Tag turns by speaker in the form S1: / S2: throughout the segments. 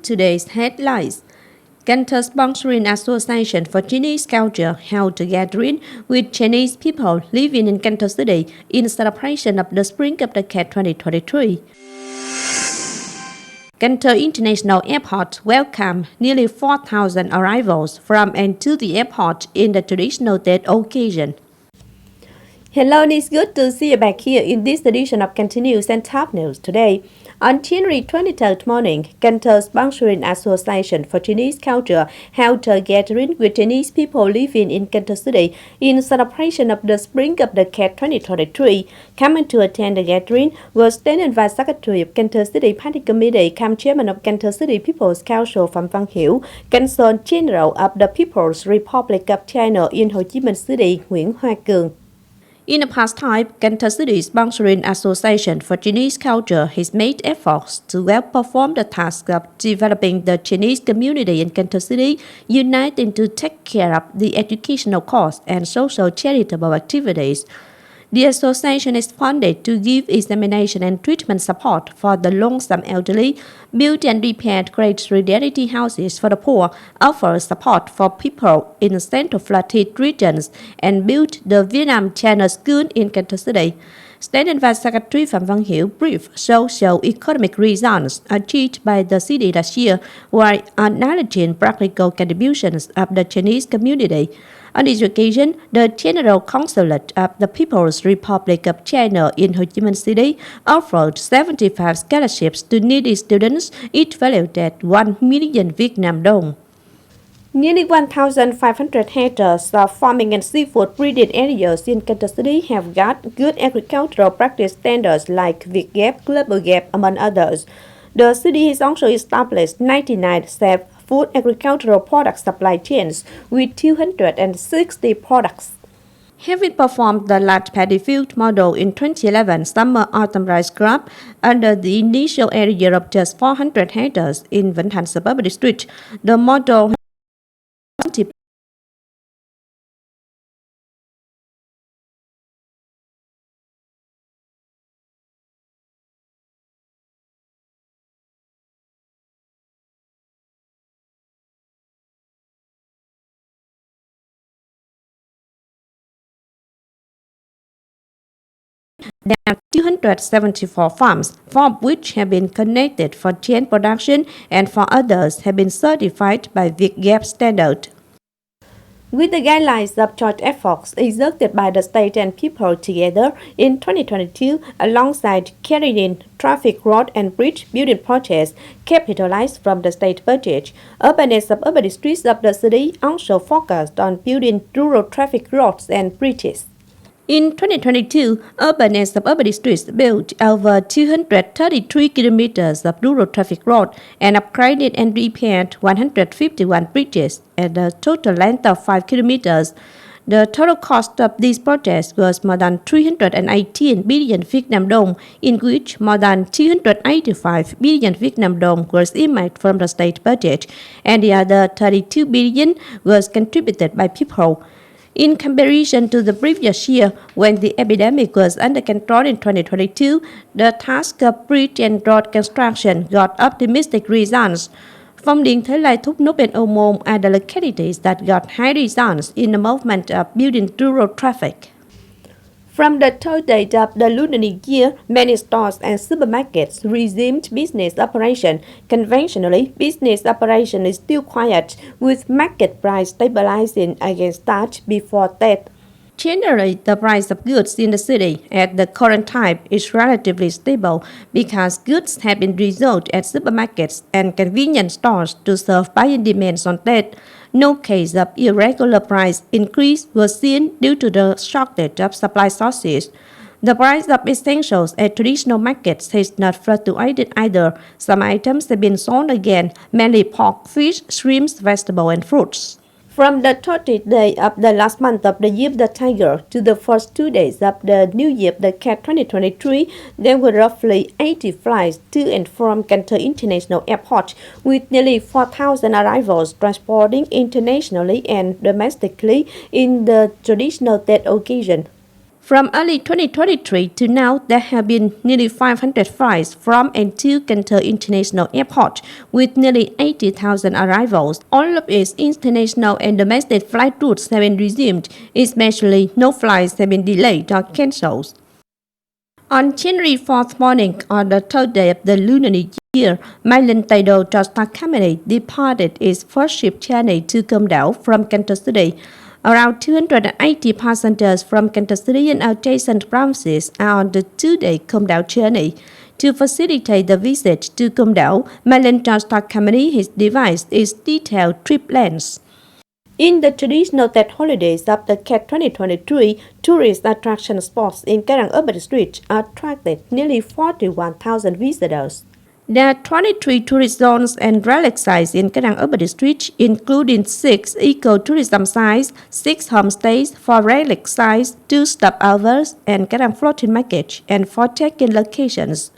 S1: today's headlines. Cần Thơ sponsoring Association for Chinese Culture held a gathering with Chinese people living in Cần Thơ City in celebration of the Spring of the Cat 2023. Cần Thơ International Airport welcomed nearly 4,000 arrivals from and to the airport in the traditional Tết occasion. Hello, it's good to see you back here in this edition of Cần Thơ News and Top News today. On January 23rd morning, Cần Thơ sponsoring Association for Chinese Culture held a gathering with Chinese people living in Cần Thơ City in celebration of the Spring of the Cat 2023. Coming to attend the gathering was State Vice Secretary of Cần Thơ City Party Committee, Chairman of Cần Thơ City People's Council Phạm Văn Hiểu, Consul General of the People's Republic of China in Ho Chi Minh City, Nguyễn Hoa Cường. In the past time, Cần Thơ City sponsoring Association for Chinese Culture has made efforts to well perform the task of developing the Chinese community in Cần Thơ City, uniting to take care of the educational costs and social charitable activities. The association is funded to give examination and treatment support for the lonesome elderly, build and repair great solidarity houses for the poor, offer support for people in central flood-hit regions, and build the Vietnam-China School in Cần Thơ City. State and Vice Secretary Phạm Văn Hiểu briefed socio-economic results achieved by the city last year while acknowledging practical contributions of the Chinese community. On this occasion, the General Consulate of the People's Republic of China in Ho Chi Minh City offered 75 scholarships to needy students, each valued at 1 million Vietnam dong. Nearly 1,500 hectares of farming and seafood breeding areas in Cần Thơ City have got good agricultural practice standards like VietGAP, Global GAP, among others. The city has also established 99 safe food agricultural product supply chains with 260 products. Having performed the large paddy field model in 2011 summer-autumn rice crop under the initial area of just 400 hectares in Vĩnh Thành Suburban District, the model There are 274 farms, 4 of which have been connected for chain production and 4 others have been certified by VietGAP standard. With the guidelines of joint efforts exerted by the state and people together in 2022, alongside carrying traffic, road and bridge building projects capitalized from the state budget, urban and suburban districts of the city also focused on building rural traffic roads and bridges. In 2022, urban and suburban districts built over 233 kilometers of rural traffic road and upgraded and repaired 151 bridges at a total length of 5 kilometers. The total cost of these projects was more than 318 billion Vietnam dong, in which more than 285 billion Vietnam dong was earmarked from the state budget, and the other 32 billion was contributed by people. In comparison to the previous year, when the epidemic was under control in 2022, the task of bridge and road construction got optimistic results. Phong Điền, Thời, Lai, Thúc, Núp, and Ô Môn are the localities that got high results in the movement of building rural traffic. From the third date of the lunar year, many stores and supermarkets resumed business operation. Conventionally, business operation is still quiet, with market price stabilizing against that before that. Generally, the price of goods in the city at the current time is relatively stable because goods have been resold at supermarkets and convenience stores to serve buying demands on that. No case of irregular price increase was seen due to the shortage of supply sources. The price of essentials at traditional markets has not fluctuated either. Some items have been sold again, mainly pork, fish, shrimps, vegetables, and fruits. From the 30th day of the last month of the year of the tiger to the first 2 days of the new year of the cat 2023, there were roughly 80 flights to and from Cần Thơ International Airport, with nearly 4,000 arrivals transporting internationally and domestically in the traditional Tết occasion. From early 2023 to now, there have been nearly 500 flights from and to Cần Thơ International Airport, with nearly 80,000 arrivals. All of its international and domestic flight routes have been resumed, especially no flights have been delayed or cancelled. On January 4th morning, on the third day of the lunar new year, mainland Tây Đô Company departed its first ship journey to Côn Đảo from Cần Thơ City. Around 280 passengers from Cần Thơ City and adjacent provinces are on the two-day Côn Đảo journey. To facilitate the visit to Côn Đảo, mainland Company has devised its detailed trip plans. In the traditional Tết holidays of the Cat 2023, tourist attraction spots in Karang Urban Street attracted nearly 41,000 visitors. There are 23 tourist zones and relic sites in Karang Urban District, including 6 eco-tourism sites, 6 homestays, 4 relic sites, 2 stopovers, and Karang floating market, and 4 check-in locations.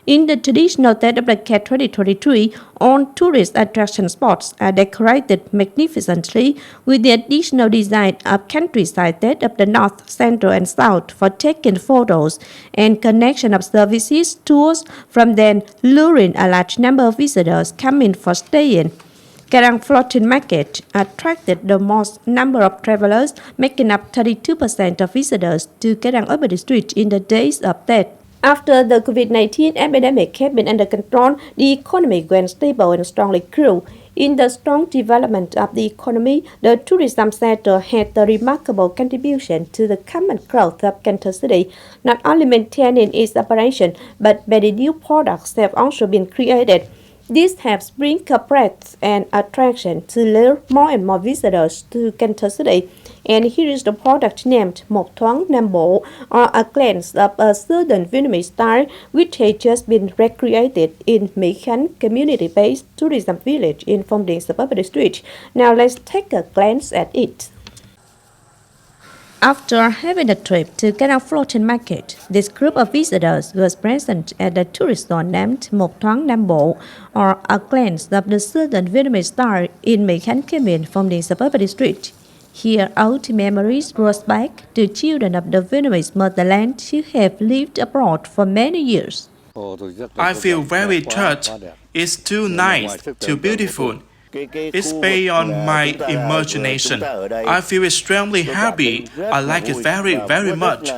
S1: In the traditional Tết of the Cat 2023, all tourist attraction spots are decorated magnificently with the additional design of countryside Tết of the North, Central, and South for taking photos and connection of services, tours, from then luring a large number of visitors coming for staying. Karang Floating Market attracted the most number of travelers, making up 32% of visitors to Karang Urban District in the days of Tết. After the COVID-19 epidemic had been under control, the economy went stable and strongly grew. In the strong development of the economy, the tourism sector had a remarkable contribution to the common growth of Cần Thơ City, not only maintaining its operation, but many new products have also been created. This helps bring breadth and attraction to lure more and more visitors to Cần Thơ City. And here is the product named Một Thoáng Nam Bộ, or a glance of a southern Vietnamese style, which has just been recreated in Mỹ Khánh community-based tourism village in Phong Điền suburban district. Now let's take a glance at it. After having a trip to Karang Floating Market, this group of visitors was present at the tourist zone named Một Thoáng Nam Bộ, or a glance of the southern Vietnamese style in Mỹ Khánh community Phong Điền suburban district. Here, old memories rose back to children of the Vietnamese motherland who have lived abroad for many years.
S2: I feel very touched. It's too nice, too beautiful. It's based on my imagination. I feel extremely happy. I like it very, very much.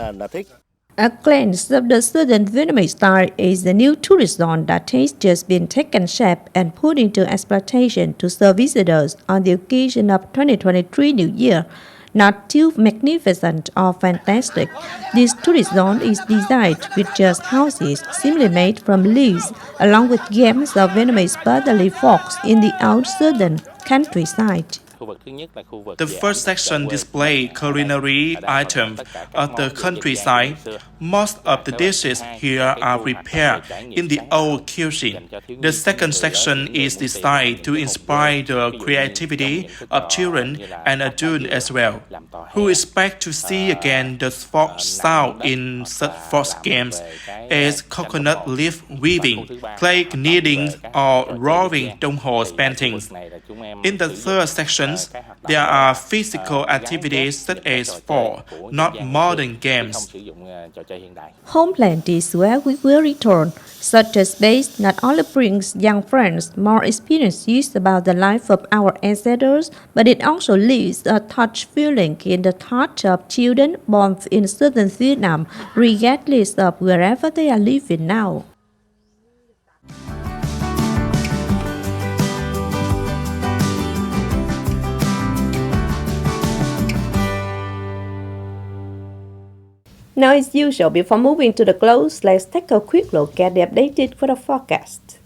S1: A glance of the southern Vietnamese style is the new tourist zone that has just been taken shape and put into exploitation to serve visitors on the occasion of 2023 New Year. Not too magnificent or fantastic, this tourist zone is designed with just houses simply made from leaves, along with games of Vietnamese elderly folks in the old southern countryside.
S2: The first section displays culinary items of the countryside. Most of the dishes here are prepared in the old cuisine. The second section is designed to inspire the creativity of children and adults as well, who expect to see again the folk sound in such folk games as coconut leaf weaving, clay kneading, or rowing donghorse paintings. In the third section, there are physical activities such as sport, not modern games.
S1: Homeland is where we will return. Such a space not only brings young friends more experiences about the life of our ancestors, but it also leaves a touch feeling in the heart of children born in southern Vietnam, regardless of wherever they are living now. Now, as usual, before moving to the close, let's take a quick look at the updated weather forecast.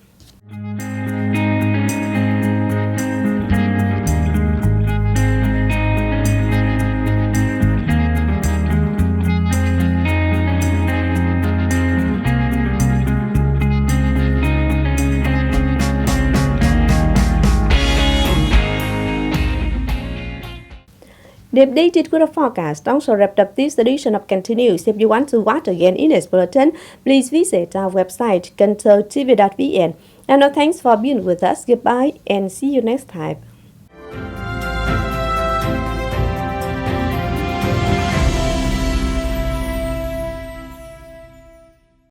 S1: The updated weather forecast also wrapped up this edition of Cần Thơ News. If you want to watch again in its bulletin, please visit our website kênthtv.vn. And now thanks for being with us. Goodbye and see you next time.